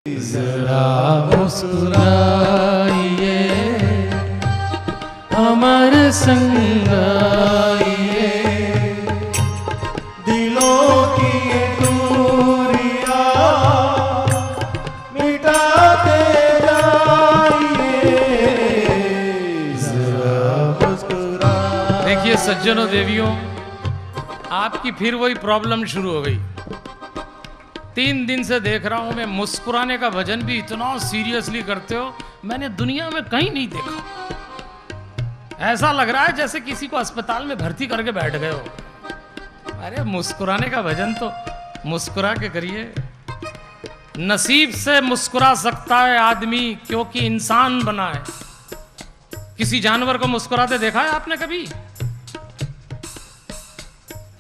जरा मुस्कुराइए अमर संग आइए, दिलों की ये दूरियां मिटाते जाइए, जरा मुस्कुराइए। देखिए सज्जनों देवियों, आपकी फिर वही प्रॉब्लम शुरू हो गई। 3 दिन से देख रहा हूं मैं, मुस्कुराने का भजन भी इतना सीरियसली करते हो, मैंने दुनिया में कहीं नहीं देखा। ऐसा लग रहा है जैसे किसी को अस्पताल में भर्ती करके बैठ गए हो। अरे मुस्कुराने का भजन तो मुस्कुरा के करिए। नसीब से मुस्कुरा सकता है आदमी क्योंकि इंसान बना है। किसी जानवर को मुस्कुराते देखा है आपने कभी?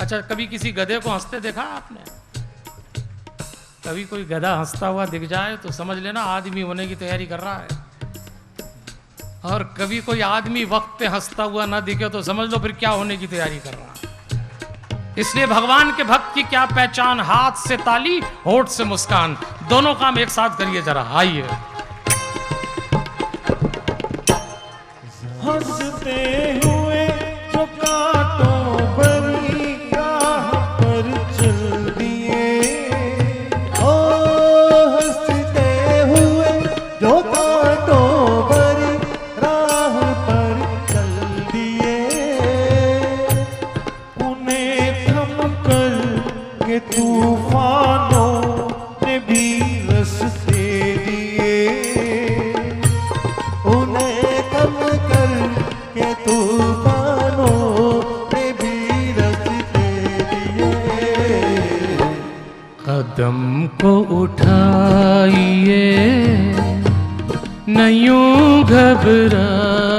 अच्छा, कभी किसी गधे को हंसते देखा है आपने? कभी कोई गधा हंसता हुआ दिख जाए तो समझ लेना आदमी होने की तैयारी कर रहा है। और कभी कोई आदमी वक्त पे हंसता हुआ ना दिखे तो समझ लो फिर क्या होने की तैयारी कर रहा है। इसलिए भगवान के भक्त की क्या पहचान, हाथ से ताली होठ से मुस्कान, दोनों काम एक साथ करिए जरा। आइए हंसते हुए जो कांटों भरी राह पर चल दिए, ओ हंसते हुए जो कांटों भरी राह पर चल दिए, उन्हें थम कर के तूफानों ने भी रास्ते दिए, उन्हें थम कर के तूफानों ने भी रास्ते दिए। कदम को उठाइए न यूं घबराइए,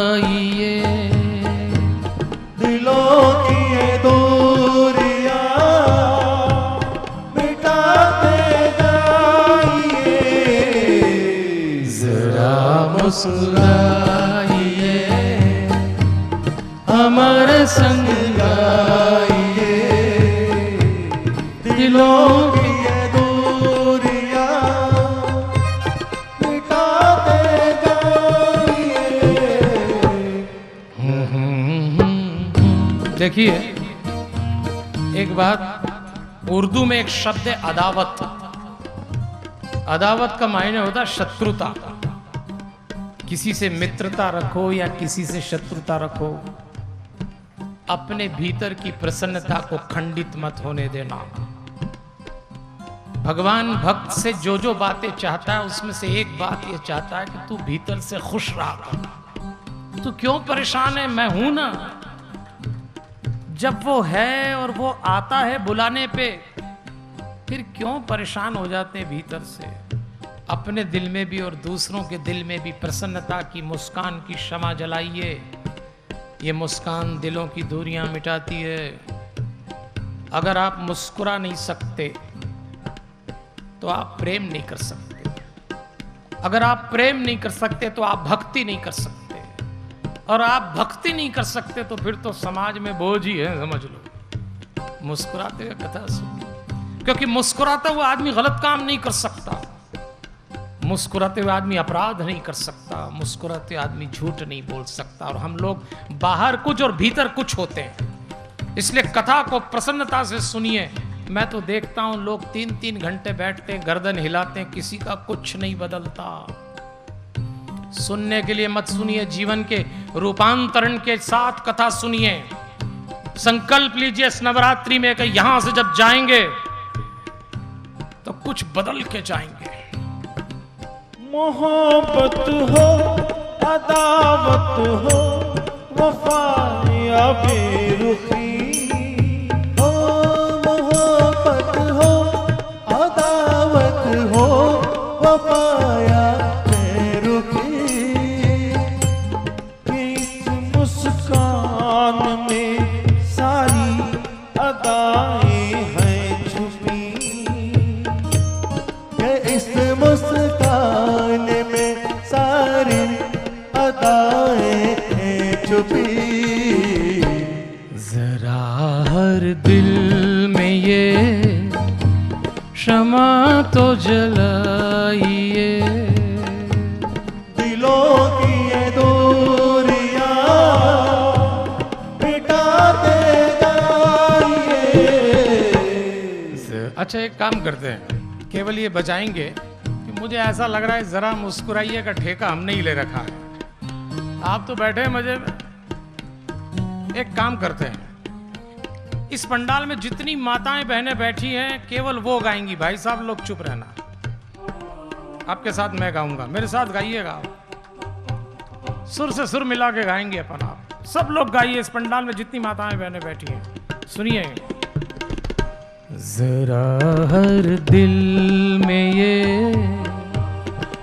दिलों की ये दूरियां मिटाते जाइए, जरा मुस्कुराइए अमर संग आइए, दिलों की ये दूरियां मिटाते जाइए। देखिए एक बात, उर्दू में एक शब्द है अदावत। अदावत का मायने होता है शत्रुता। किसी से मित्रता रखो या किसी से शत्रुता रखो, अपने भीतर की प्रसन्नता को खंडित मत होने देना। भगवान भक्त से जो जो बातें चाहता है उसमें से एक बात ये चाहता है कि तू भीतर से खुश रहा कर। तू क्यों परेशान है? मैं हूं ना। जब वो है और वो आता है बुलाने पे, फिर क्यों परेशान हो जाते हैं भीतर से? अपने दिल में भी और दूसरों के दिल में भी प्रसन्नता की मुस्कान की शमा जलाइए। ये मुस्कान दिलों की दूरियां मिटाती है। अगर आप मुस्कुरा नहीं सकते तो आप प्रेम नहीं कर सकते। अगर आप प्रेम नहीं कर सकते तो आप भक्ति नहीं कर सकते। और आप भक्ति नहीं कर सकते तो फिर तो समाज में बोझ ही है, समझ लो। मुस्कुराते हुए कथा सुनिए, क्योंकि मुस्कुराता हुआ आदमी गलत काम नहीं कर सकता। मुस्कुराते हुए आदमी अपराध नहीं कर सकता। मुस्कुराते हुए आदमी झूठ नहीं बोल सकता। और हम लोग बाहर कुछ और भीतर कुछ होते हैं। इसलिए कथा को प्रसन्नता से सुनिए। मैं तो देखता हूं लोग 3-3 घंटे बैठते हैं, गर्दन हिलाते हैं, किसी का कुछ नहीं बदलता। सुनने के लिए मत सुनिए, जीवन के रूपांतरण के साथ कथा सुनिए। संकल्प लीजिए इस नवरात्रि में कि यहां से जब जाएंगे तो कुछ बदल के जाएंगे। मोहब्बत हो, अदावत हो, वफा या बेरुखी हो, मोहब्बत हो, अदावत हो, वफा या बेरुखी, इस मुस्कान में सारी अदाएं हैं छुपी, इस मुस्कान में सारी अदाएं हैं छुपी। जरा हर दिल में ये शमा तो जलाइए, अच्छा एक काम करते हैं, केवल ये बचाएंगे कि मुझे ऐसा लग रहा है जरा मुस्कुराइए का ठेका हमने ही ले रखा है। आप तो बैठे मजे में। एक काम करते हैं, इस पंडाल में जितनी माताएं बहनें बैठी हैं केवल वो गाएंगी। भाई साहब लोग चुप रहना, आपके साथ मैं गाऊंगा, मेरे साथ गाइएगा। सुर से सुर मिला के गाएंगे अपन। आप सब लोग गाइए, इस पंडाल में जितनी माताएं बहनें बैठी हैं सुनिए। जरा हर दिल में ये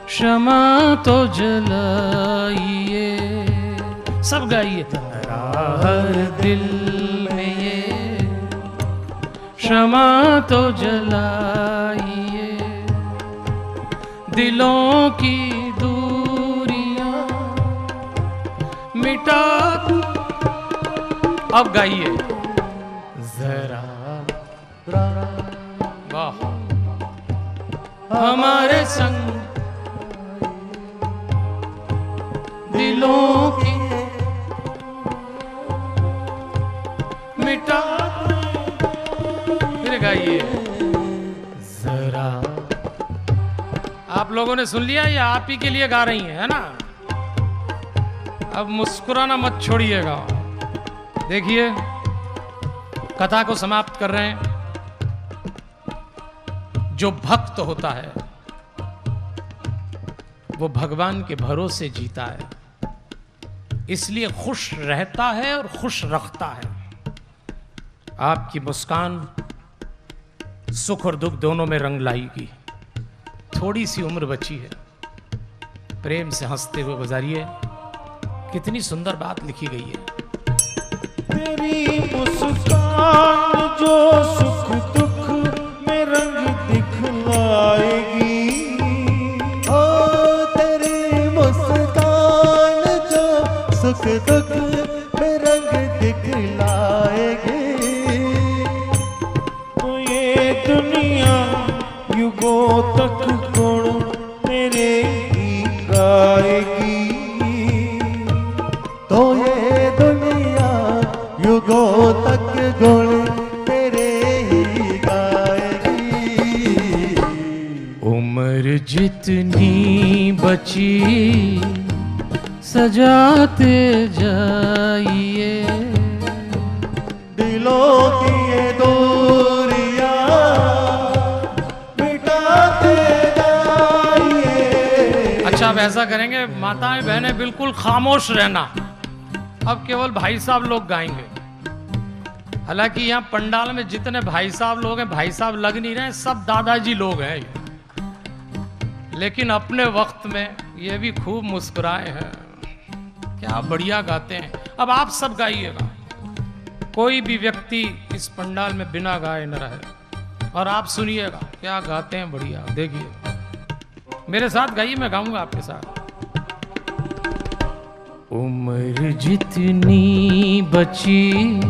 क्षमा तो जलाइए, सब गाइए। जरा हर दिल में ये क्षमा तो जलाइए, दिलों की दूरियां मिटा। अब गाइए जरा। वाह, हमारे संग दिलों की मिटा। फिर गाइए जरा। आप लोगों ने सुन लिया, या आप ही के लिए गा रही हैं, है ना? अब मुस्कुराना मत छोड़िएगा। देखिए कथा को समाप्त कर रहे हैं। जो भक्त होता है वो भगवान के भरोसे जीता है, इसलिए खुश रहता है और खुश रखता है। आपकी मुस्कान सुख और दुख दोनों में रंग लाएगी। थोड़ी सी उम्र बची है, प्रेम से हंसते हुए गुजारिए। कितनी सुंदर बात लिखी गई है। तेरी मुस्कान जो सुख दुख में रंग दिखलाएगी, ओ तेरी मुस्कान जो सुख दुख में रंग दिखलाएगी। तो ये दुनिया युगों तक गुण मेरे ही गाएगी। तो ये दुनिया युगों तक गुण तेरे ही गाएगी। उम्र जितनी बची सजाते जाइए, दिलों की ये दूरियां मिटाते जाइए। अच्छा अब ऐसा करेंगे, माताएं बहनें बिल्कुल खामोश रहना। अब केवल भाई साहब लोग गाएंगे। हालांकि यहाँ पंडाल में जितने भाई साहब लोग हैं, भाई साहब लग नहीं रहे, सब दादाजी लोग हैं। लेकिन अपने वक्त में ये भी खूब मुस्कुराए हैं। क्या बढ़िया गाते हैं। अब आप सब गाइएगा, कोई भी व्यक्ति इस पंडाल में बिना गाए न रहे। और आप सुनिएगा क्या गाते हैं, बढ़िया। देखिए मेरे साथ गाइए, मैं गाऊंगा आपके साथ। उम्र जितनी बची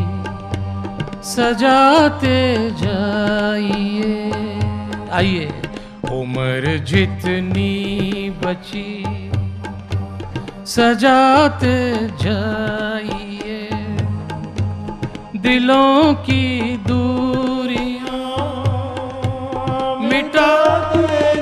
सजाते जाइए। आइए। उम्र जितनी बची सजाते जाइए, दिलों की दूरियां मिटाते